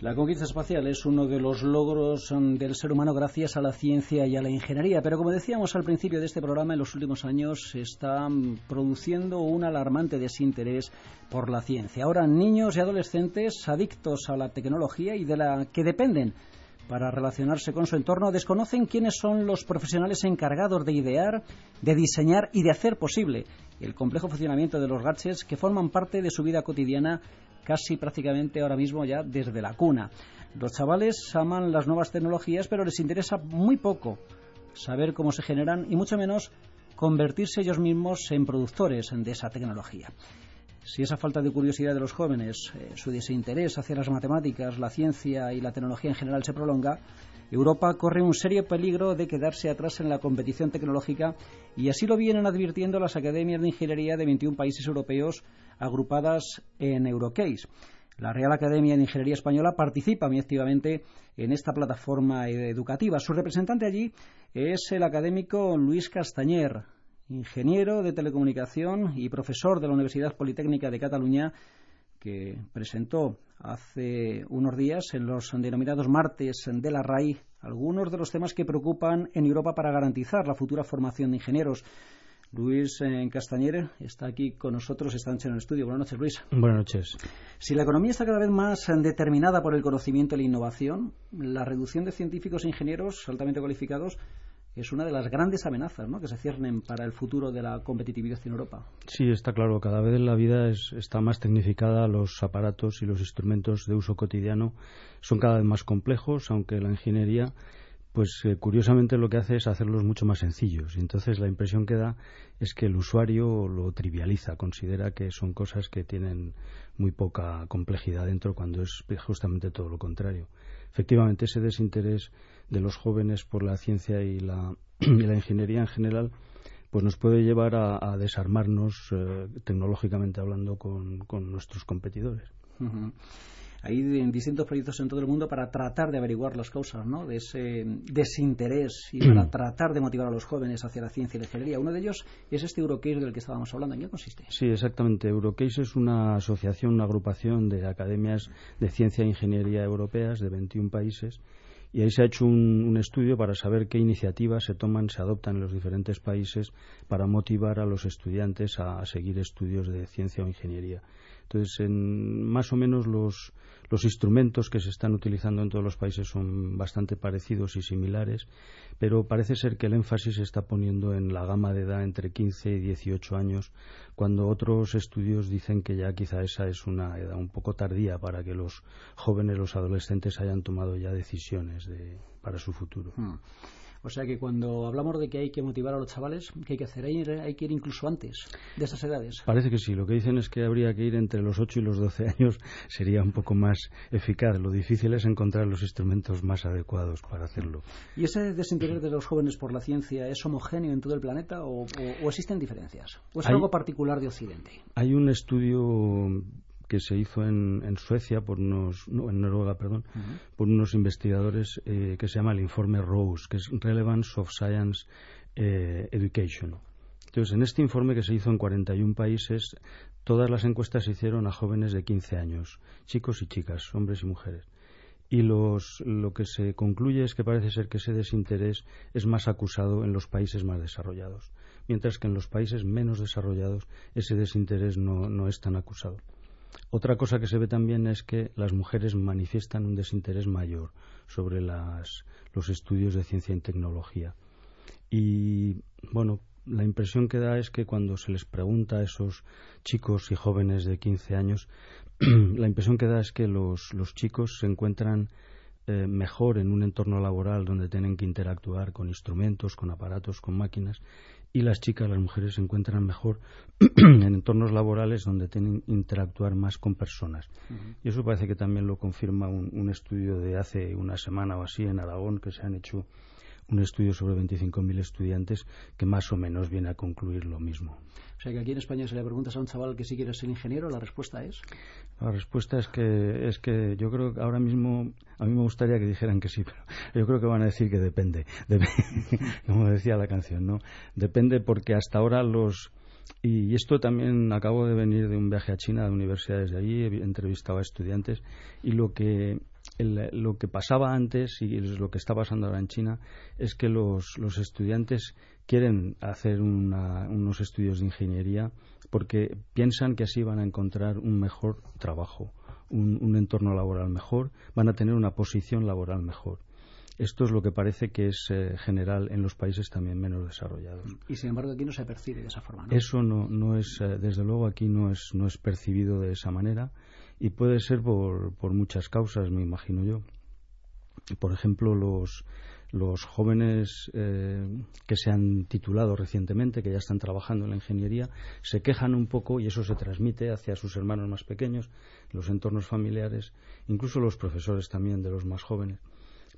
La conquista espacial es uno de los logros del ser humano gracias a la ciencia y a la ingeniería, pero como decíamos al principio de este programa, en los últimos años se está produciendo un alarmante desinterés por la ciencia. Ahora niños y adolescentes adictos a la tecnología y de la que dependen para relacionarse con su entorno desconocen quiénes son los profesionales encargados de idear, de diseñar y de hacer posible el complejo funcionamiento de los gadgets que forman parte de su vida cotidiana casi prácticamente ahora mismo ya desde la cuna. Los chavales aman las nuevas tecnologías, pero les interesa muy poco saber cómo se generan y mucho menos convertirse ellos mismos en productores de esa tecnología. Si esa falta de curiosidad de los jóvenes, su desinterés hacia las matemáticas, la ciencia y la tecnología en general se prolonga, Europa corre un serio peligro de quedarse atrás en la competición tecnológica, y así lo vienen advirtiendo las academias de ingeniería de 21 países europeos agrupadas en Eurocase. La Real Academia de Ingeniería Española participa muy activamente en esta plataforma educativa. Su representante allí es el académico Luis Castañer, ingeniero de telecomunicación y profesor de la Universidad Politécnica de Cataluña, que presentó hace unos días en los denominados martes de la RAI algunos de los temas que preocupan en Europa para garantizar la futura formación de ingenieros. Luis Castañer está aquí con nosotros esta noche en el estudio. Buenas noches, Luis. Buenas noches. Si la economía está cada vez más determinada por el conocimiento y la innovación, la reducción de científicos e ingenieros altamente cualificados es una de las grandes amenazas, ¿no?, que se ciernen para el futuro de la competitividad en Europa. Sí, está claro. Cada vez la vida está más tecnificada, los aparatos y los instrumentos de uso cotidiano son cada vez más complejos, aunque la ingeniería, pues curiosamente lo que hace es hacerlos mucho más sencillos. Y entonces la impresión que da es que el usuario lo trivializa, considera que son cosas que tienen muy poca complejidad dentro, cuando es justamente todo lo contrario. Efectivamente, ese desinterés de los jóvenes por la ciencia y la ingeniería en general, pues nos puede llevar a desarmarnos tecnológicamente hablando con nuestros competidores. Uh-huh. Hay distintos proyectos en todo el mundo para tratar de averiguar las causas, ¿no?, de ese desinterés y para tratar de motivar a los jóvenes hacia la ciencia y la ingeniería. Uno de ellos es este Eurocase del que estábamos hablando. ¿En qué consiste? Sí, exactamente. Eurocase es una asociación, una agrupación de academias de ciencia e ingeniería europeas de 21 países. Y ahí se ha hecho un estudio para saber qué iniciativas se adoptan en los diferentes países para motivar a los estudiantes a seguir estudios de ciencia o ingeniería. Entonces, más o menos los instrumentos que se están utilizando en todos los países son bastante parecidos y similares, pero parece ser que el énfasis se está poniendo en la gama de edad entre 15 y 18 años, cuando otros estudios dicen que ya quizá esa es una edad un poco tardía para que los jóvenes, los adolescentes, hayan tomado ya decisiones para su futuro. O sea que cuando hablamos de que hay que motivar a los chavales, ¿qué hay que hacer? ¿Hay que ir incluso antes de esas edades? Parece que sí. Lo que dicen es que habría que ir entre los 8 y los 12 años, sería un poco más eficaz. Lo difícil es encontrar los instrumentos más adecuados para hacerlo. ¿Y ese desinterés de los jóvenes por la ciencia es homogéneo en todo el planeta o existen diferencias? ¿O es algo particular de Occidente? Hay un estudio que se hizo en Suecia en Noruega, por unos investigadores que se llama el informe Rose, que es Relevance of Science Education. Entonces, en este informe, que se hizo en 41 países, todas las encuestas se hicieron a jóvenes de 15 años, chicos y chicas, hombres y mujeres. Y lo que se concluye es que parece ser que ese desinterés es más acusado en los países más desarrollados, mientras que en los países menos desarrollados ese desinterés no es tan acusado. Otra cosa que se ve también es que las mujeres manifiestan un desinterés mayor sobre los estudios de ciencia y tecnología. Y, bueno, la impresión que da es que cuando se les pregunta a esos chicos y jóvenes de 15 años, la impresión que da es que los chicos se encuentran mejor en un entorno laboral donde tienen que interactuar con instrumentos, con aparatos, con máquinas, y las chicas, las mujeres, se encuentran mejor en entornos laborales donde tienen que interactuar más con personas. Uh-huh. Y eso parece que también lo confirma un estudio de hace una semana o así en Aragón, que se han hecho un estudio sobre 25.000 estudiantes que más o menos viene a concluir lo mismo. O sea que aquí en España, si le preguntas a un chaval que si quiere ser ingeniero, la respuesta es... La respuesta es que yo creo que ahora mismo, a mí me gustaría que dijeran que sí, pero yo creo que van a decir que depende. Como decía la canción, ¿no? Depende, porque hasta ahora y esto también acabo de venir de un viaje a China, de universidades de allí, he entrevistado a estudiantes, y lo que lo que pasaba antes y lo que está pasando ahora en China es que los estudiantes quieren hacer unos estudios de ingeniería porque piensan que así van a encontrar un mejor trabajo, un entorno laboral mejor, van a tener una posición laboral mejor. Esto es lo que parece que es general en los países también menos desarrollados. Y sin embargo aquí no se percibe de esa forma, ¿no? Eso no es, desde luego aquí no es percibido de esa manera y puede ser por muchas causas, me imagino yo. Por ejemplo, los jóvenes que se han titulado recientemente, que ya están trabajando en la ingeniería, se quejan un poco y eso se transmite hacia sus hermanos más pequeños, los entornos familiares, incluso los profesores también de los más jóvenes.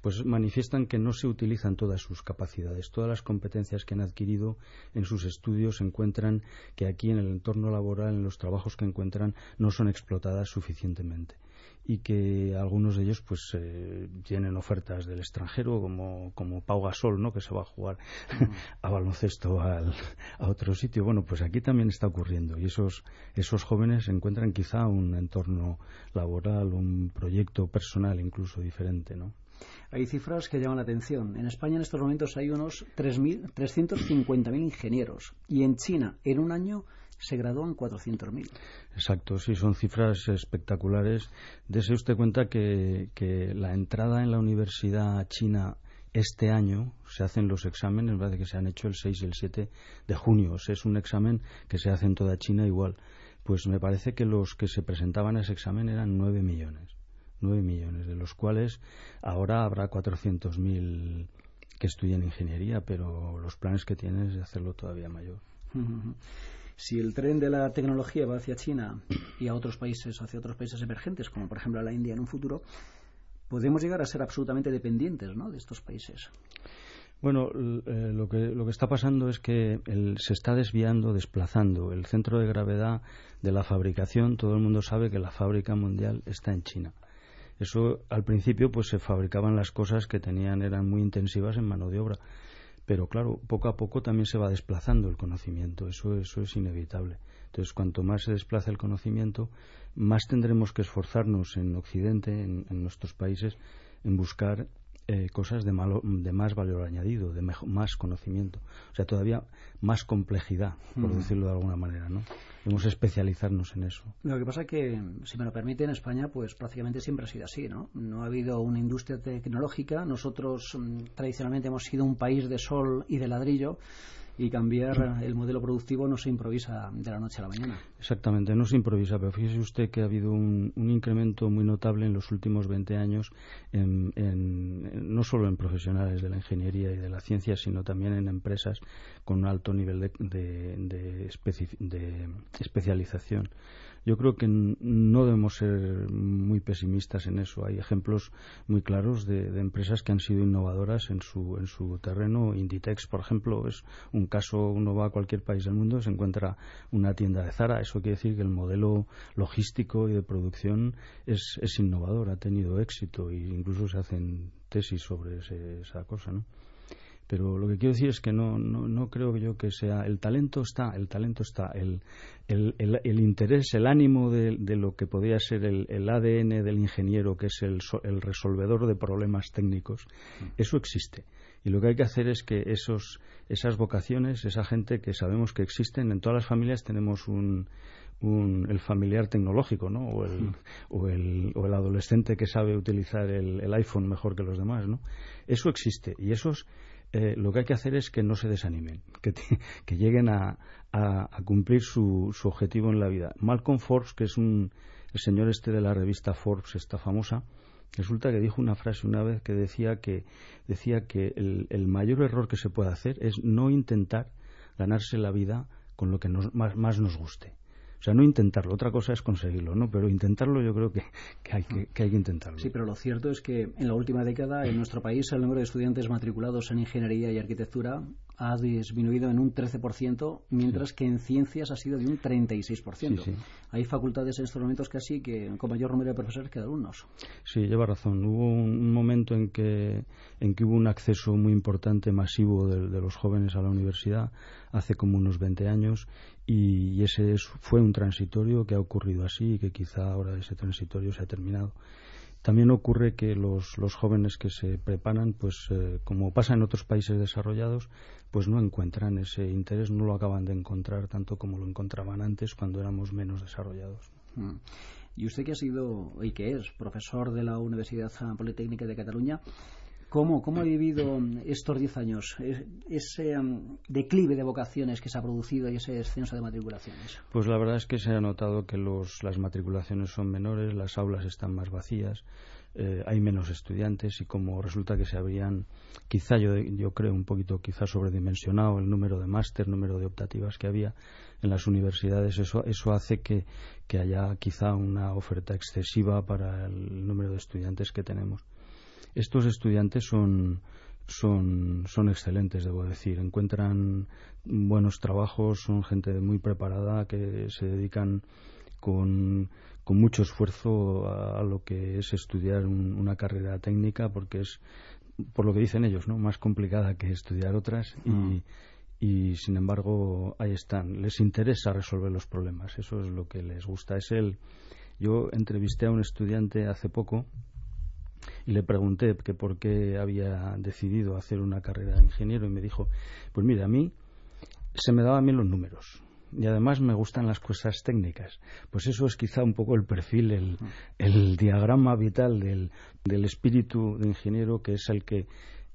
Pues manifiestan que no se utilizan todas sus capacidades, todas las competencias que han adquirido en sus estudios, encuentran que aquí en el entorno laboral, en los trabajos que encuentran, no son explotadas suficientemente y que algunos de ellos pues tienen ofertas del extranjero como Pau Gasol, ¿no?, que se va a jugar a baloncesto a otro sitio. Bueno, pues aquí también está ocurriendo y esos jóvenes encuentran quizá un entorno laboral, un proyecto personal incluso diferente, ¿no? Hay cifras que llaman la atención. En España en estos momentos hay unos 350.000 ingenieros y en China en un año se gradúan 400.000. Exacto, sí, son cifras espectaculares. Dese usted cuenta que la entrada en la universidad china este año se hacen los exámenes, me parece que se han hecho el 6 y el 7 de junio. O sea, es un examen que se hace en toda China igual. Pues me parece que los que se presentaban a ese examen eran 9 millones, de los cuales ahora habrá 400.000 que estudien ingeniería, pero los planes que tienen es de hacerlo todavía mayor. Si el tren de la tecnología va hacia China y hacia otros países emergentes, como por ejemplo la India en un futuro, podemos llegar a ser absolutamente dependientes, ¿no?, de estos países. Bueno, lo que está pasando es que se está desplazando el centro de gravedad de la fabricación. Todo el mundo sabe que la fábrica mundial está en China. Eso al principio pues se fabricaban las cosas que eran muy intensivas en mano de obra, pero claro, poco a poco también se va desplazando el conocimiento, eso es inevitable. Entonces, cuanto más se desplaza el conocimiento, más tendremos que esforzarnos en Occidente, en nuestros países, en buscar cosas de más valor añadido, de más conocimiento, o sea, todavía más complejidad, por decirlo de alguna manera, ¿no? Debemos especializarnos en eso. Lo que pasa es que, si me lo permite, en España pues prácticamente siempre ha sido así, ¿no? No ha habido una industria tecnológica. Nosotros tradicionalmente hemos sido un país de sol y de ladrillo, y cambiar el modelo productivo no se improvisa de la noche a la mañana. Exactamente, no se improvisa, pero fíjese usted que ha habido un incremento muy notable en los últimos 20 años, no solo en profesionales de la ingeniería y de la ciencia, sino también en empresas con un alto nivel de especialización. Yo creo que no debemos ser muy pesimistas en eso. Hay ejemplos muy claros de empresas que han sido innovadoras en su terreno. Inditex, por ejemplo, es un caso. Uno va a cualquier país del mundo, se encuentra una tienda de Zara. Eso quiere decir que el modelo logístico y de producción es innovador, ha tenido éxito, e incluso se hacen tesis sobre esa cosa, ¿no? Pero lo que quiero decir es que no creo yo que sea... El talento está, el interés, el ánimo de lo que podría ser el ADN del ingeniero, que es el resolvedor de problemas técnicos, eso existe. Y lo que hay que hacer es que esas vocaciones, esa gente que sabemos que existen, en todas las familias tenemos el familiar tecnológico, ¿no? O el adolescente que sabe utilizar el iPhone mejor que los demás, ¿no? Eso existe, y esos... lo que hay que hacer es que no se desanimen, que lleguen a cumplir su objetivo en la vida. Malcolm Forbes, que es el señor de la revista Forbes, esta famosa, resulta que dijo una frase una vez que decía que el mayor error que se puede hacer es no intentar ganarse la vida con lo que más nos guste. O sea, no intentarlo, otra cosa es conseguirlo, ¿no? Pero intentarlo yo creo que hay que intentarlo. Sí, pero lo cierto es que en la última década en nuestro país el número de estudiantes matriculados en ingeniería y arquitectura ha disminuido en un 13%, mientras que en ciencias ha sido de un 36%. Sí. Hay facultades en estos momentos casi que con mayor número de profesores que de alumnos. Sí, lleva razón. Hubo un momento en que hubo un acceso muy importante, masivo de los jóvenes a la universidad, hace como unos 20 años, y ese fue un transitorio que ha ocurrido así y que quizá ahora ese transitorio se ha terminado. También ocurre que los jóvenes que se preparan, pues como pasa en otros países desarrollados, pues no encuentran ese interés, no lo acaban de encontrar tanto como lo encontraban antes cuando éramos menos desarrollados. Y usted que ha sido y que es profesor de la Universidad Politécnica de Cataluña, ¿cómo ha vivido estos 10 años ese declive de vocaciones que se ha producido y ese descenso de matriculaciones? Pues la verdad es que se ha notado que las matriculaciones son menores, las aulas están más vacías, hay menos estudiantes y como resulta que se habrían, quizá yo creo un poquito quizá sobredimensionado el número de máster, número de optativas que había en las universidades, eso hace que haya quizá una oferta excesiva para el número de estudiantes que tenemos. Estos estudiantes son excelentes, debo decir. Encuentran buenos trabajos, son gente muy preparada que se dedican con mucho esfuerzo a lo que es estudiar una carrera técnica, porque es, por lo que dicen ellos, ¿no?, más complicada que estudiar otras y sin embargo ahí están. Les interesa resolver los problemas, eso es lo que les gusta. Yo entrevisté a un estudiante hace poco y le pregunté que por qué había decidido hacer una carrera de ingeniero y me dijo, pues mira, a mí se me daban bien los números y además me gustan las cosas técnicas. Pues eso es quizá un poco el perfil, el diagrama vital del espíritu de ingeniero, que es el que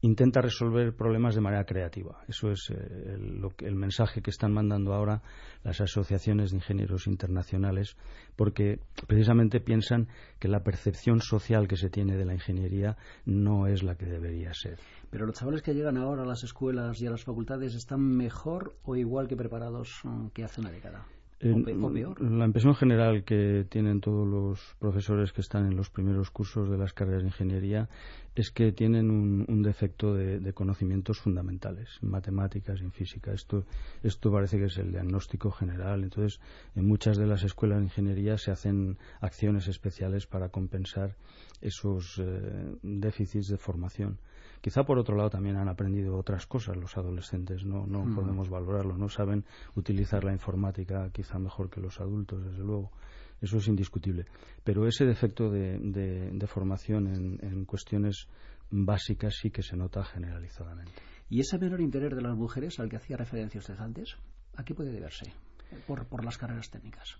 intenta resolver problemas de manera creativa. Eso es el mensaje que están mandando ahora las asociaciones de ingenieros internacionales, porque precisamente piensan que la percepción social que se tiene de la ingeniería no es la que debería ser. Pero los chavales que llegan ahora a las escuelas y a las facultades, ¿están mejor o igual que preparados que hace una década? ¿O peor? La impresión general que tienen todos los profesores que están en los primeros cursos de las carreras de ingeniería es que tienen un defecto de conocimientos fundamentales, en matemáticas y en física. Esto parece que es el diagnóstico general. Entonces, en muchas de las escuelas de ingeniería se hacen acciones especiales para compensar esos déficits de formación. Quizá por otro lado también han aprendido otras cosas los adolescentes, no podemos valorarlo, no saben utilizar la informática quizá mejor que los adultos, desde luego, eso es indiscutible. Pero ese defecto de formación en cuestiones básicas sí que se nota generalizadamente. ¿Y ese menor interés de las mujeres al que hacía referencia usted antes, a qué puede deberse por las carreras técnicas?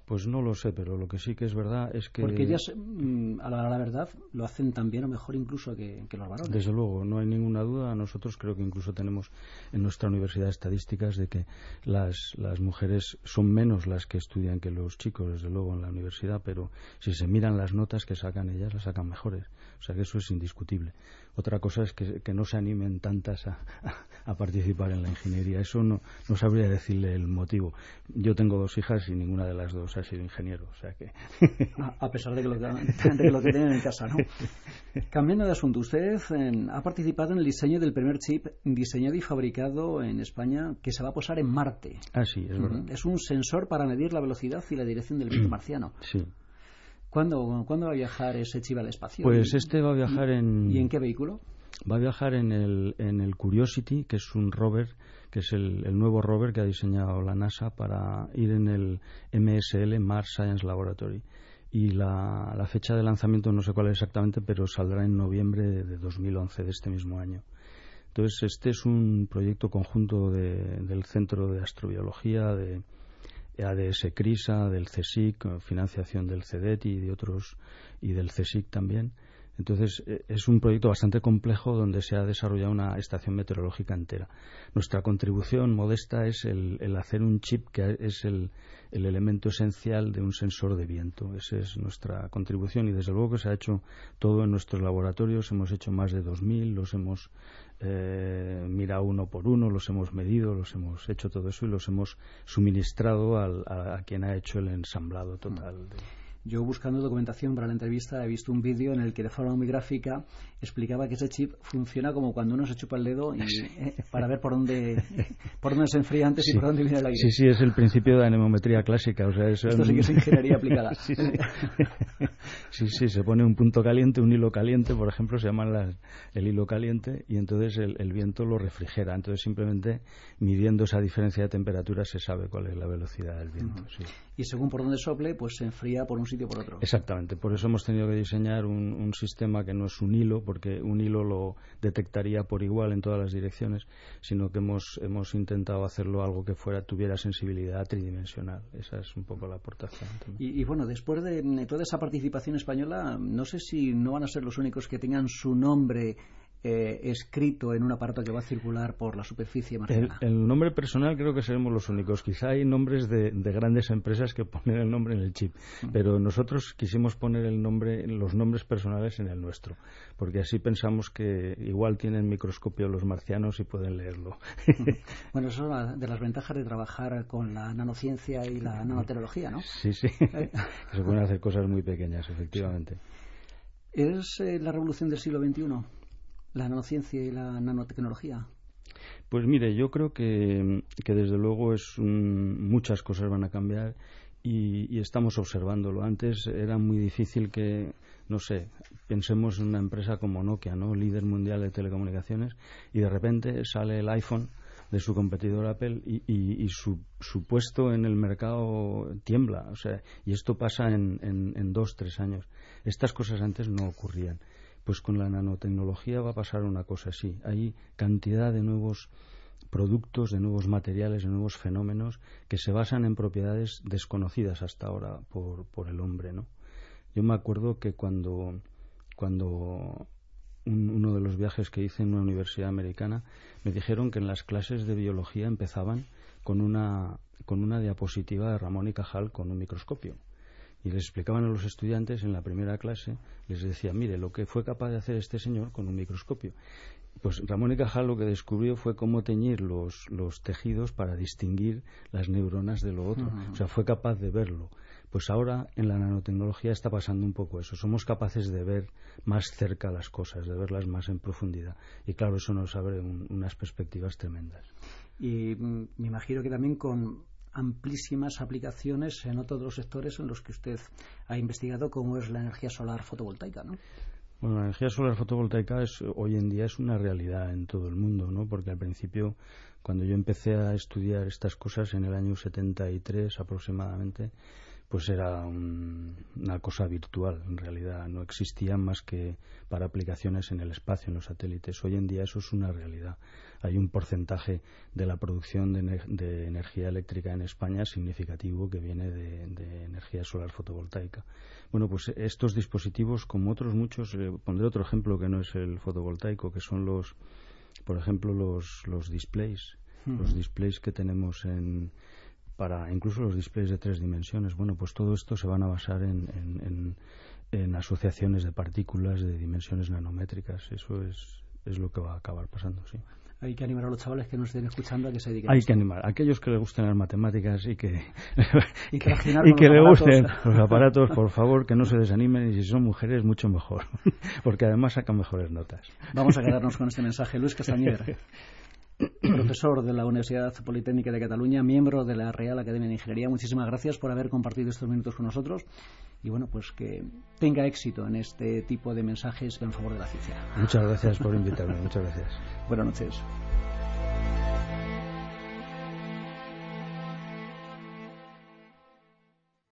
Pues no lo sé, pero lo que sí que es verdad es que... Porque ellas, a la verdad, lo hacen tan bien o mejor incluso que los varones. Desde luego, no hay ninguna duda. Nosotros creo que incluso tenemos en nuestra universidad estadísticas de que las mujeres son menos las que estudian que los chicos, desde luego, en la universidad, pero si se miran las notas que sacan ellas, las sacan mejores. O sea que eso es indiscutible. Otra cosa es que no se animen tantas a participar en la ingeniería. Eso no sabría decirle el motivo. Yo tengo 2 hijas y ninguna de las 2 ha sido ingeniero, o sea que... A pesar de que lo que tienen en casa, ¿no? Cambiando de asunto, usted ha participado en el diseño del primer chip diseñado y fabricado en España que se va a posar en Marte. Ah, sí, es verdad. Es un sensor para medir la velocidad y la dirección del viento marciano. Sí. ¿Cuándo va a viajar ese chip al espacio? Pues este va a viajar ¿Y en qué vehículo? Va a viajar en el Curiosity, que es un rover, que es el nuevo rover que ha diseñado la NASA para ir en el MSL, Mars Science Laboratory. Y la fecha de lanzamiento no sé cuál es exactamente, pero saldrá en noviembre de 2011, de este mismo año. Entonces, este es un proyecto conjunto del Centro de Astrobiología, de ADS CRISA, del CSIC, financiación del CEDET y de otros, y del CSIC también. Entonces, es un proyecto bastante complejo donde se ha desarrollado una estación meteorológica entera. Nuestra contribución modesta es el hacer un chip que es el elemento esencial de un sensor de viento. Esa es nuestra contribución y desde luego que se ha hecho todo en nuestros laboratorios. Hemos hecho más de 2.000, los hemos mirado uno por uno, los hemos medido, los hemos hecho todo eso y los hemos suministrado a quien ha hecho el ensamblado total. Yo, buscando documentación para la entrevista, he visto un vídeo en el que de forma muy gráfica explicaba que ese chip funciona como cuando uno se chupa el dedo para ver por dónde se enfría antes y por dónde viene el aire. Sí, es el principio de anemometría clásica. O sea, esto sí que es ingeniería aplicada. Sí, se pone un punto caliente, un hilo caliente, por ejemplo, se llama el hilo caliente, y entonces el viento lo refrigera. Entonces, simplemente midiendo esa diferencia de temperatura se sabe cuál es la velocidad del viento. Sí. Y según por dónde sople, pues se enfría por un sitio por otro. Exactamente, por eso hemos tenido que diseñar un sistema que no es un hilo, porque un hilo lo detectaría por igual en todas las direcciones, sino que hemos intentado hacerlo algo que tuviera sensibilidad tridimensional. Esa es un poco la aportación. Y bueno, después de toda esa participación española, no sé si no van a ser los únicos que tengan su nombre escrito en un aparato que va a circular por la superficie marciana. El nombre personal creo que seremos los únicos. Quizá hay nombres de grandes empresas que ponen el nombre en el chip, pero nosotros quisimos poner los nombres personales en el nuestro, porque así pensamos que igual tienen microscopio los marcianos y pueden leerlo. Bueno, eso es una de las ventajas de trabajar con la nanociencia y la nanotecnología, ¿no? Sí, se pueden hacer cosas muy pequeñas, efectivamente. ¿Es la revolución del siglo XXI? ¿La nanociencia y la nanotecnología? Pues mire, yo creo que desde luego muchas cosas van a cambiar y estamos observándolo. Antes era muy difícil que, no sé, pensemos en una empresa como Nokia, ¿no? Líder mundial de telecomunicaciones, y de repente sale el iPhone de su competidor Apple y su puesto en el mercado tiembla. O sea, y esto pasa en 2-3 años. Estas cosas antes no ocurrían. Pues con la nanotecnología va a pasar una cosa así. Hay cantidad de nuevos productos, de nuevos materiales, de nuevos fenómenos que se basan en propiedades desconocidas hasta ahora por el hombre, ¿no? Yo me acuerdo que cuando uno de los viajes que hice en una universidad americana, me dijeron que en las clases de biología empezaban con una diapositiva de Ramón y Cajal con un microscopio. Y les explicaban a los estudiantes en la primera clase, les decía, mire, lo que fue capaz de hacer este señor con un microscopio. Pues Ramón y Cajal lo que descubrió fue cómo teñir los tejidos para distinguir las neuronas de lo otro. O sea, fue capaz de verlo. Pues ahora en la nanotecnología está pasando un poco eso. Somos capaces de ver más cerca las cosas, de verlas más en profundidad. Y claro, eso nos abre unas perspectivas tremendas. Y me imagino que también con amplísimas aplicaciones en otros de los sectores en los que usted ha investigado, como es la energía solar fotovoltaica, ¿no? Bueno, la energía solar fotovoltaica hoy en día es una realidad en todo el mundo, ¿no? Porque al principio, cuando yo empecé a estudiar estas cosas en el año 73 aproximadamente, pues era una cosa virtual, en realidad no existían más que para aplicaciones en el espacio, en los satélites. Hoy en día eso es una realidad. Hay un porcentaje de la producción de energía eléctrica en España significativo que viene de energía solar fotovoltaica. Bueno, pues estos dispositivos, como otros muchos, pondré otro ejemplo que no es el fotovoltaico, que son por ejemplo, los displays. Los displays que tenemos incluso los displays de 3 dimensiones. Bueno, pues todo esto se van a basar en asociaciones de partículas de dimensiones nanométricas. Eso es lo que va a acabar pasando, sí. Hay que animar a los chavales que nos estén escuchando a que se dediquen a esto. Hay que animar a aquellos que les gusten las matemáticas y que le gusten los aparatos, por favor, que no se desanimen, y si son mujeres, mucho mejor, porque además sacan mejores notas. Vamos a quedarnos con este mensaje. Luis Castañer, profesor de la Universidad Politécnica de Cataluña, miembro de la Real Academia de Ingeniería, muchísimas gracias por haber compartido estos minutos con nosotros y bueno, pues que tenga éxito en este tipo de mensajes en favor de la ciencia. Muchas gracias por invitarme, muchas gracias. Buenas noches.